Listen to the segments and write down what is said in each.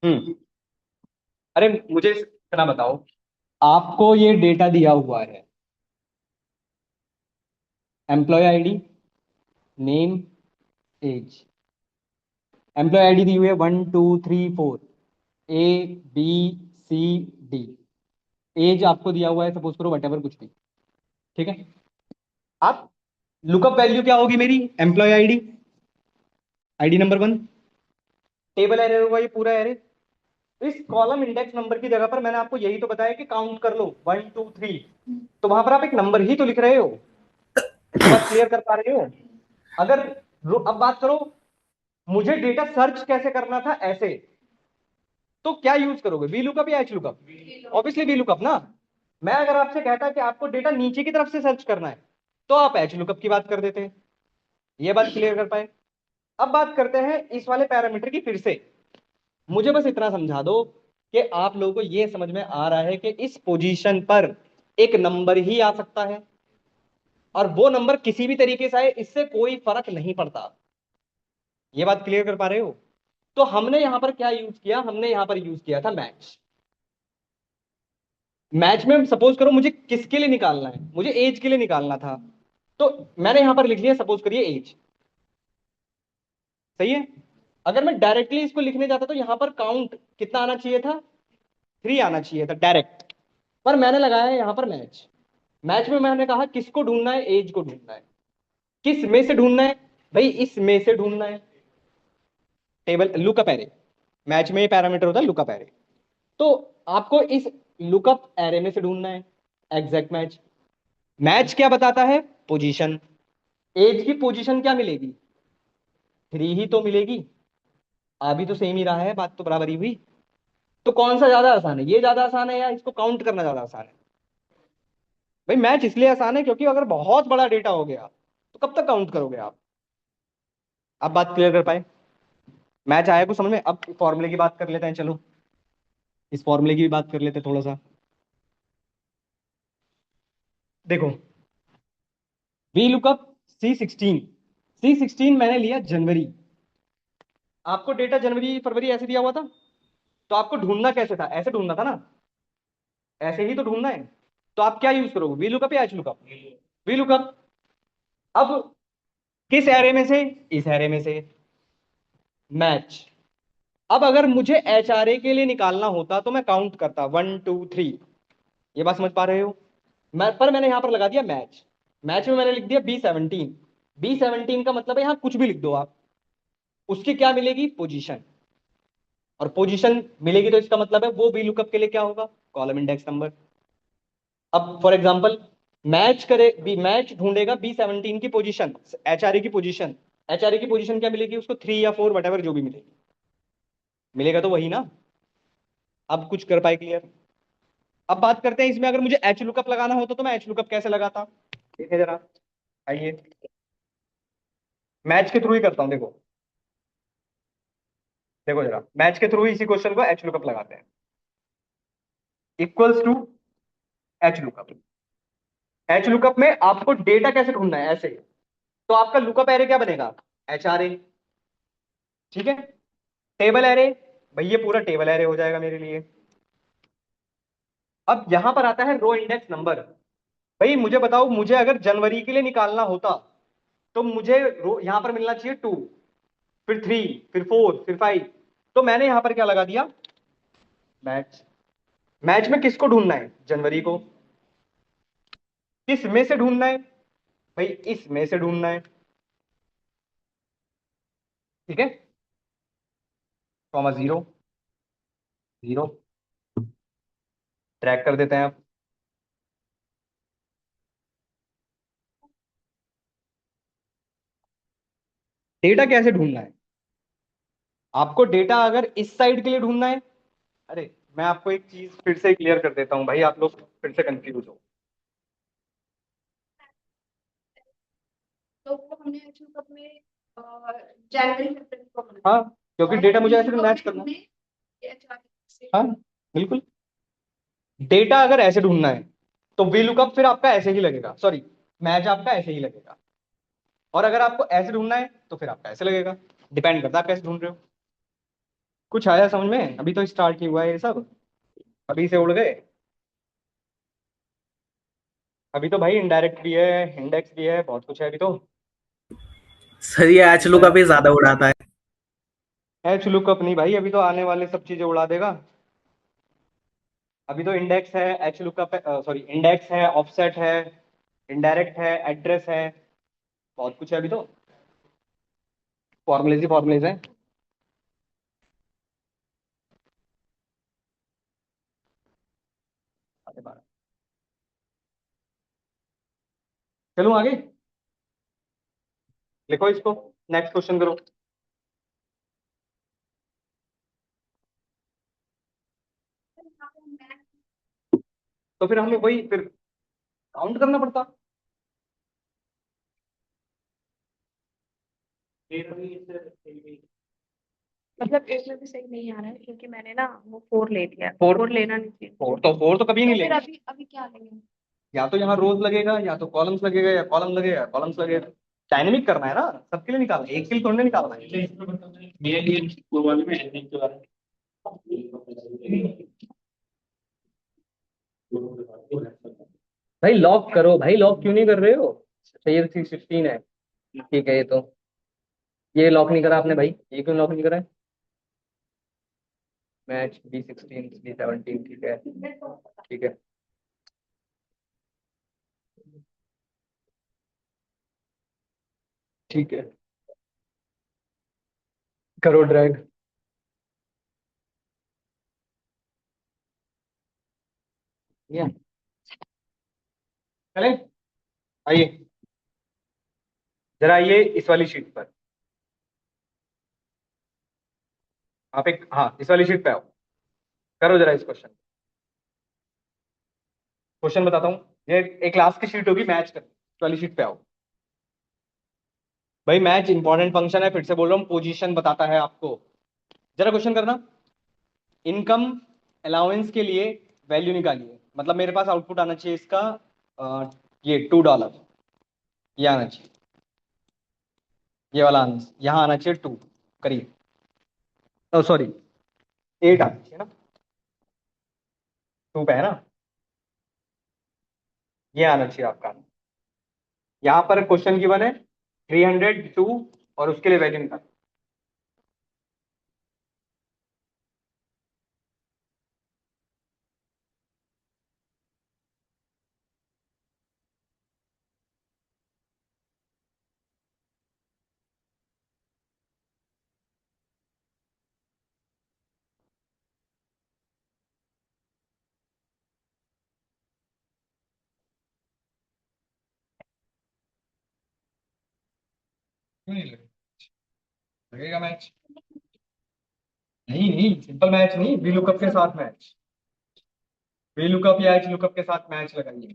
हम्म। अरे मुझे इतना बताओ, आपको ये डेटा दिया हुआ है, employee ID, name, age. Employee ID दी हुई है 1 2 3 4, A, B, C, D. Age आपको दिया हुआ है, सपोज करो वट एवर कुछ भी। ठीक है। आप लुकअप वैल्यू क्या होगी मेरी? Employ ID, ID number 1, table array होगा ये पूरा एरे। इस कॉलम इंडेक्स नंबर की जगह पर मैंने आपको यही तो बताया कि काउंट कर लो 1 2 3। तो वहां पर आप एक नंबर ही तो लिख रहे हो। ये बात क्लियर कर पा रहे हो? अगर अब बात करो, मुझे डेटा सर्च कैसे करना था ऐसे, तो क्या यूज करोगे, वी लुकअप या H lookup? Obviously V lookup ना। मैं अगर आपसे कहता कि आपको डेटा नीचे की तरफ से सर्च करना है, तो आप एच लुकअप की बात कर देते हैं। ये बात क्लियर कर पाए? अब बात करते हैं इस वाले पैरामीटर की फिर से। मुझे बस इतना समझा दो कि आप लोगों को यह समझ में आ रहा है कि इस पोजीशन पर एक नंबर ही आ सकता है, और वो नंबर किसी भी तरीके से आए इससे कोई फर्क नहीं पड़ता। ये बात क्लियर कर पा रहे हो? तो हमने यहां पर क्या यूज किया? हमने यहां पर यूज किया था मैच। मैच में सपोज करो मुझे किसके लिए निकालना है, मुझे एज के लिए निकालना था। तो मैंने यहां पर लिख लिया, सपोज करिए एज। सही है। अगर मैं डायरेक्टली इसको लिखने जाता तो यहां पर काउंट कितना आना चाहिए था? 3 आना चाहिए था डायरेक्ट। पर मैंने लगाया है यहां पर मैच। मैच में मैंने कहा किसको ढूंढना है? एज को ढूंढना है। किस में से ढूंढना है? भाई इस में से ढूंढना है। टेबल लुकअप एरे, मैच में ये पैरामीटर होता है लुकअप एरे। तो आपको इस लुकअप एरे में से ढूंढना है एग्जैक्ट मैच। मैच क्या बताता है? पोजीशन। एज की पोजीशन क्या मिलेगी? 3 ही तो मिलेगी। अभी तो सेम ही रहा है, बात तो बराबर ही हुई। तो कौन सा ज्यादा आसान है, ये ज्यादा आसान है या इसको काउंट करना ज्यादा आसान है? भाई मैच इसलिए आसान है क्योंकि अगर बहुत बड़ा डेटा हो गया तो कब तक काउंट करोगे आप? आप बात क्लियर कर पाए? मैच आया कुछ समझ में? अब फॉर्मूले की बात कर लेते हैं, चलो इस फॉर्मूले की भी बात कर लेते हैं थोड़ा सा। देखो, वी लुकअप C16 मैंने लिया जनवरी। आपको डेटा जनवरी फरवरी ऐसे दिया हुआ था, तो आपको ढूंढना कैसे था? ऐसे ढूंढना था ना, ऐसे ही तो ढूंढना है। तो आप क्या यूज करोगे, वी लुकअप या एच लुकअप? V lookup. अब किस एरे में से? इस एरे में से। मैच। अब अगर मुझे एच आर ए के लिए निकालना होता तो मैं काउंट करता 1 2 3। ये बात समझ पा रहे हो? पर मैंने यहां पर लगा दिया मैच। मैच में मैंने लिख दिया B17। B17 का मतलब है यहां कुछ भी लिख दो आप, उसकी क्या मिलेगी? पोजीशन। और पोजीशन मिलेगी तो इसका मतलब है वो वी लुकअप के लिए क्या होगा? Column index number. अब फॉर एग्जांपल, मैच करे बी, मैच ढूंढेगा B17 की पोजीशन, एचआरए की पोजीशन। एचआरए की पोजीशन क्या मिलेगी उसको? 3 या 4, वट जो भी मिलेगी। मिलेगा तो वही ना। अब कुछ कर पाए क्लियर? अब बात करते हैं इसमें, अगर मुझे एच लुकअप लगाना होता तो मैं एच लुकअप कैसे लगाता? देखिए जरा, आइए मैच के थ्रू ही करता हूं। देखो, देखो जरा, मैच के थ्रू इसी क्वेश्चन को एच लुकअप लगाते हैं। Equals to H lookup. H lookup में आपको डेटा कैसे ढूंढना है? ऐसे। तो आपका लुकअप एरे क्या बनेगा? H R A. ठीक है। टेबल एरे, भाई ये पूरा टेबल एरे हो जाएगा मेरे लिए। अब यहां पर आता है रो इंडेक्स नंबर। भाई मुझे बताओ, मुझे अगर जनवरी के लिए निकालना होता तो मुझे रो यहां पर मिलना चाहिए 2, फिर 3, फिर 4, फिर 5। तो मैंने यहां पर क्या लगा दिया? मैच। मैच में किसको ढूंढना है? जनवरी को। किस में से ढूंढना है? भाई इस में से ढूंढना है। ठीक है। कॉमा 0, 0। ट्रैक कर देते हैं आप। डेटा कैसे ढूंढना है? आपको डेटा अगर इस साइड के लिए ढूंढना है, अरे मैं आपको एक चीज फिर से क्लियर कर देता हूं भाई, आप लोग फिर से कंफ्यूज हो। तो वो हमने एक्चुअली अपने जनवरी फरवरी को बनाया। हाँ, क्योंकि और डेटा मुझे वीक ऐसे को मैच भी करना हमने है। अचानक से। हाँ, बिल्कुल। डेटा अगर ऐसे ढूंढना है तो वी लुकअप फिर आपका ऐसे ही लगेगा, सॉरी, मैच आपका ऐसे ही लगेगा। और अगर आपको ऐसे ढूंढना है तो फिर आपका ऐसे लगेगा। डिपेंड करता है आप कैसे ढूंढ रहे हो। कुछ आया समझ में? अभी तो स्टार्ट ही हुआ है ये सब, अभी से उड़ गए। अभी तो भाई इनडायरेक्ट भी है, इंडेक्स भी है, बहुत कुछ है अभी तो। सर ये एच लुकअप ही ज्यादा उड़ाता है। एच लुकअप नहीं भाई, अभी तो आने वाले सब चीजें उड़ा देगा। अभी तो इंडेक्स है, एच लुकअप है, सॉरी इंडेक्स है, ऑफसेट है, इनडायरेक्ट है, एड्रेस है, बहुत कुछ है अभी तो। फॉर्मुलेज ही फॉर्मुलेज है। अरे बारह। चलूं आगे, लिखो इसको, नेक्स्ट क्वेश्चन करो। तो फिर हमें वही फिर काउंट करना पड़ता। मतलब इसमें भी सही नहीं आ रहा है क्योंकि मैंने ना वो 4 ले लिया, फोर, 4 लेना नहीं चाहिए। फोर तो कभी नहीं तो फिर लेंगे। अभी अभी क्या लेंगे? या तो यहाँ रोज लगेगा, या तो कॉलम्स लगेगा, या कॉलम लगेगा, कॉलम्स लगेगा। डायनेमिक करना है ना, सबके लिए निकालना है, एक के लिए थोड़ी ना निकालना है। मेरे लिए वो वाले में एडिटिंग के बारे में। भाई लॉक करो, भाई लॉक क्यों नहीं कर रहे हो? चाहिए 316 है, ठीक है। ये लॉक नहीं करा आपने भाई, ये क्यों लॉक नहीं करा है? मैच B16 B17, ठीक है, ठीक है, ठीक है। करो ड्रैग। ये चले, आइए जरा, आइए इस वाली शीट पर। आप एक, हाँ इस वाली शीट पे आओ, करो जरा इस क्वेश्चन। क्वेश्चन बताता हूँ, ये एक क्लास की शीट होगी, मैच कर इस वाली शीट पे आओ। भाई मैच इंपॉर्टेंट फंक्शन है, फिर से बोल रहा हूँ, पोजीशन बताता है आपको। जरा क्वेश्चन करना। इनकम अलाउंस के लिए वैल्यू निकालिए, मतलब मेरे पास आउटपुट आना चाहिए इसका, ये $2, ये आना चाहिए, ये वाला आंसर यहाँ आना चाहिए 2, करिए। ओ सॉरी, 8 आना चाहिए ना, 2 पे है ना, ये आना चाहिए आपका। यहाँ पर क्वेश्चन गिवन है 302, और उसके लिए वैल्यू निकाल। क्यों नहीं लगेगा? लगेगा मैच। नहीं नहीं, सिंपल मैच नहीं, वी लुकअप के साथ मैच, वी लुकअप या एच लुकअप के साथ मैच लगाइए।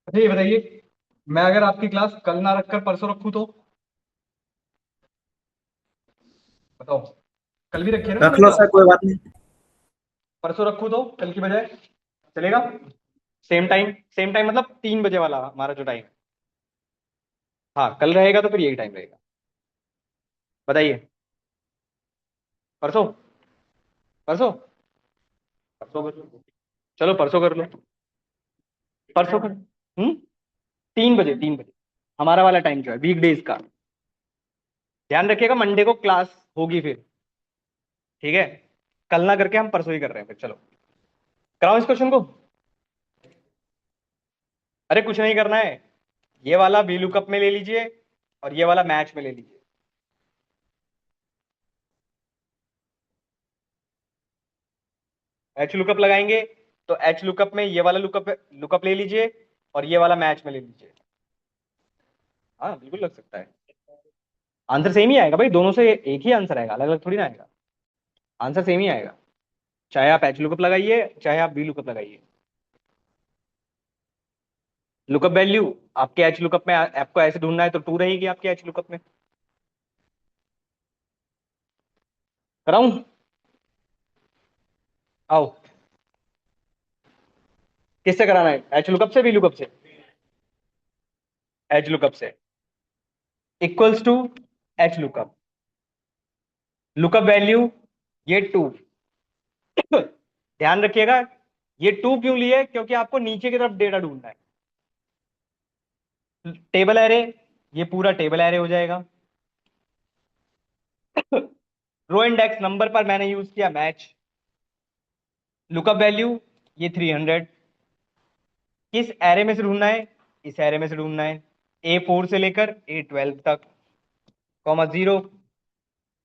अच्छा ये बताइए, मैं अगर आपकी क्लास कल ना रखकर परसों रखूं तो? बताओ, कल भी रखिए ना रख मैंने लो क्लास, सर, कोई बात नहीं। परसों रखूं तो कल की बजाय, चलेगा? सेम टाइम, सेम टाइम मतलब 3 बजे वाला हमारा जो टाइम है। हाँ कल रहेगा तो फिर यही टाइम रहेगा। बताइए, परसों, परसों, परसों कर लो, चलो परसों कर लो, परसों कर। 3 बजे, 3 बजे हमारा वाला टाइम जो है वीकडेज का। ध्यान रखिएगा, मंडे को क्लास होगी फिर, ठीक है? कल ना करके हम परसों ही कर रहे हैं फिर, चलो कराओ इस क्वेश्चन को। अरे कुछ नहीं करना है, ये वाला वी लुकअप में ले लीजिए, और ये वाला मैच में ले लीजिए। एच लुकअप लगाएंगे, तो एच लुकअप में ये वाला लुकअप लुकअप ले लीजिए, और ये वाला मैच में ले लीजिए। हाँ बिल्कुल लग सकता है, आंसर सेम ही आएगा भाई, दोनों से एक ही आंसर आएगा, अलग अलग थोड़ी ना आएगा, आंसर सेम ही आएगा, चाहे आप एच लुकअप लगाइए चाहे आप बी लुकअप लगाइए। लुकअप वैल्यू आपके एच लुकअप में आपको ऐसे ढूंढना है तो 2 रहेगी आपके एच लुकअप में। कराऊं? आओ, किससे कराना है? एच लुकअप से, वी लुकअप से? एच लुकअप से। Equals to H lookup, lookup value ये 2। ध्यान रखिएगा, ये 2 क्यों लिए? क्योंकि आपको नीचे की तरफ डेटा ढूंढना है। टेबल एरे, ये पूरा टेबल एरे हो जाएगा। रो इंडेक्स नंबर पर मैंने यूज किया मैच। लुकअप वैल्यू ये 300। किस एरे में से ढूंढना है? इस एरे में से ढूंढना है, A4 से लेकर A12 तक, कॉमा 0,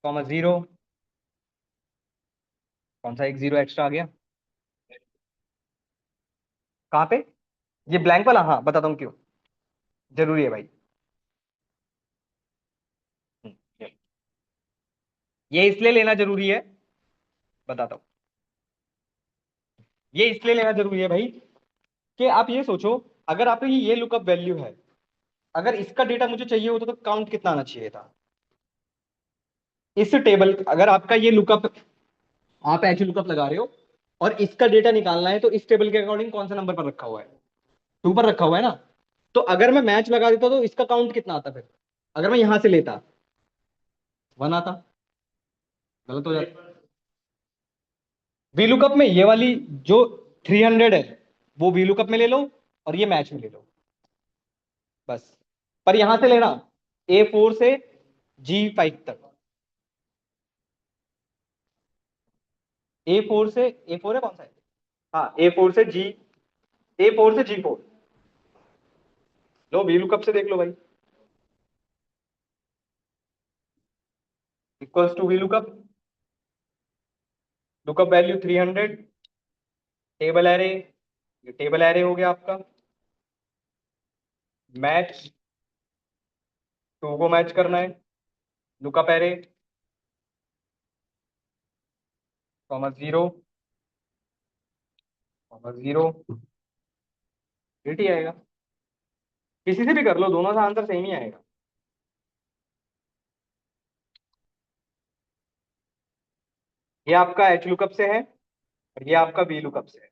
कॉमा 0। कौन सा एक 0 एक्स्ट्रा आ गया? कहाँ पे? ये ब्लैंक वाला? हाँ, बताता हूँ क्यों जरूरी है भाई। ये इसलिए लेना जरूरी है, बताता हूँ। ये इसलिए लेना जरूरी है भाई कि आप ये सोचो, अगर आपकी ये लुकअप वैल्यू है, अगर इसका डेटा मुझे चाहिए होता तो काउंट कितना आना चाहिए था? इस टेबल, अगर आपका ये लुकअप, आप एच लुकअप लगा रहे हो और इसका डेटा निकालना है, तो इस टेबल के अकॉर्डिंग कौन सा नंबर पर रखा हुआ है? 2 पर रखा हुआ है ना। तो अगर मैं मैच लगा देता तो इसका काउंट कितना आता फिर? अगर मैं यहां से लेता 1 आता। गलत हो जाता। वी लुकअप में ये वाली जो 300 है वो वी लुकअप में ले लो और ये मैच में ले लो, बस। पर यहां से लेना A4 से G5 तक। A4 से, A4 है कौन सा है? हाँ, A4 से G4। लो वी लुकअप से देख लो भाई, equals to V lookup, lookup value 300, table array, ये टेबल एरे हो गया आपका। मैच 2 को मैच करना है, lookup array, comma 0, comma 0। Rate ही आएगा, किसी से भी कर लो, दोनों का आंसर सेम ही आएगा। ये आपका एच लुकअप से है और ये आपका वी लुकअप से है।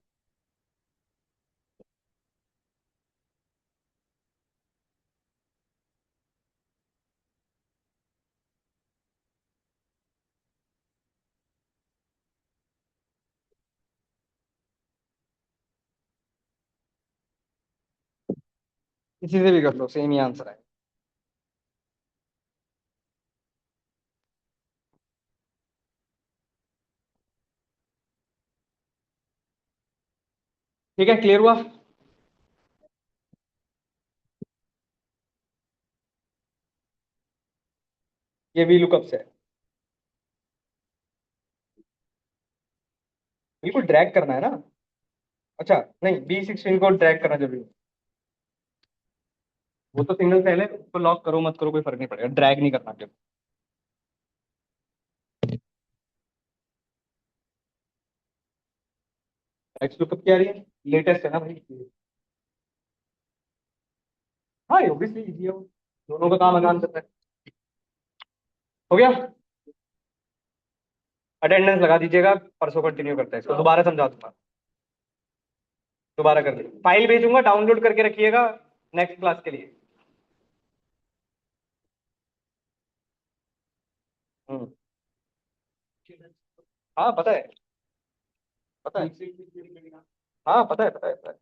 किसी से भी कर लो, सेम ही आंसर है। ठीक है, क्लियर हुआ? ये वी लुकअप से है। बिल्कुल ड्रैग करना है ना। अच्छा, नहीं, B16 को ड्रैग करना जरूरी है। वो तो सिंगल सेल है, उसको लॉक करो मत करो कोई फर्क नहीं पड़ेगा, ड्रैग नहीं करना क्यों। एच लुकअप क्या रही है? लेटेस्ट है ना भाई। हाँ, ऑब्वियसली इजी है वो, दोनों का काम आसान करता है। हो गया? अटेंडेंस लगा दीजिएगा, परसों कंटिन्यू करते हैं इसको, दोबारा समझा दूंगा, दोबारा कर लीजिए। फाइल भेजूंगा, डाउनलोड करके रखिएगा नेक्स्ट क्लास के लिए। हम्म। हाँ पता है, पता है। हाँ पता है, पता है, पता है।